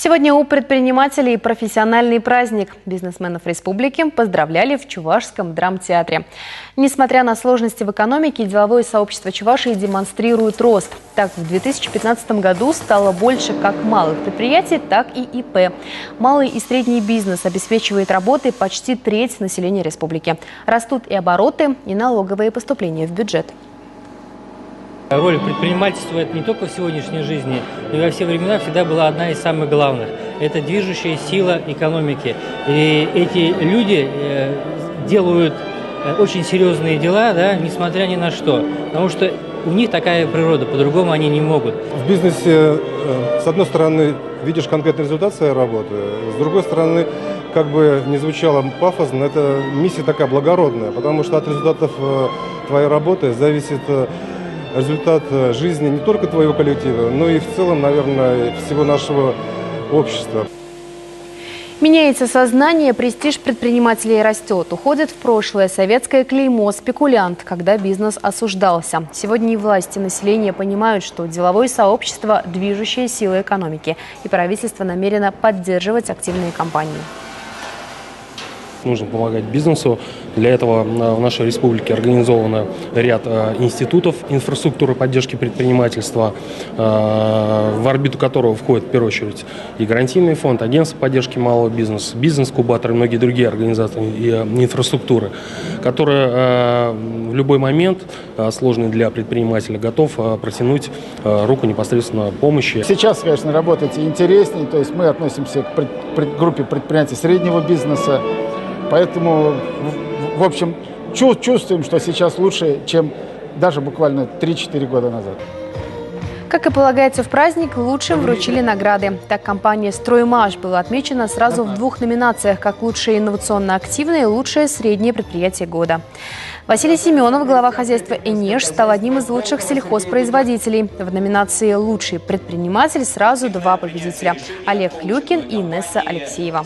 Сегодня у предпринимателей профессиональный праздник. Бизнесменов республики поздравляли в Чувашском драмтеатре. Несмотря на сложности в экономике, деловое сообщество Чувашии демонстрирует рост. Так, в 2015 году стало больше как малых предприятий, так и ИП. Малый и средний бизнес обеспечивает работой почти треть населения республики. Растут и обороты, и налоговые поступления в бюджет. Роль предпринимательства – это не только в сегодняшней жизни, но и во все времена всегда была одна из самых главных. Это движущая сила экономики. И эти люди делают очень серьезные дела, да, несмотря ни на что. Потому что у них такая природа, по-другому они не могут. В бизнесе, с одной стороны, видишь конкретный результат своей работы, с другой стороны, как бы не звучало пафосно, это миссия такая благородная, потому что от результатов твоей работы зависит результат жизни не только твоего коллектива, но и в целом, наверное, всего нашего общества. Меняется сознание, престиж предпринимателей растет. Уходит в прошлое советское клеймо «спекулянт», когда бизнес осуждался. Сегодня и власти, и население понимают, что деловое сообщество – движущая сила экономики, и правительство намерено поддерживать активные компании. Нужно помогать бизнесу. Для этого в нашей республике организовано ряд институтов инфраструктуры поддержки предпринимательства, в орбиту которого входит в первую очередь и гарантийный фонд, агентство поддержки малого бизнеса, бизнес-кубатор и многие другие организации и инфраструктуры, которые в любой момент, сложный для предпринимателя, готов протянуть руку непосредственно помощи. Сейчас, конечно, работать интереснее, то есть мы относимся к группе предприятий среднего бизнеса. Поэтому, в общем, чувствуем, что сейчас лучше, чем даже буквально 3-4 года назад. Как и полагается в праздник, лучшим вручили награды. Так, компания «Строймаш» была отмечена сразу в 2 номинациях, как лучшее инновационно-активное и лучшее среднее предприятие года. Василий Семенов, глава хозяйства «Энеж», стал одним из лучших сельхозпроизводителей. В номинации «Лучший предприниматель» сразу 2 победителя – Олег Клюкин и Инесса Алексеева.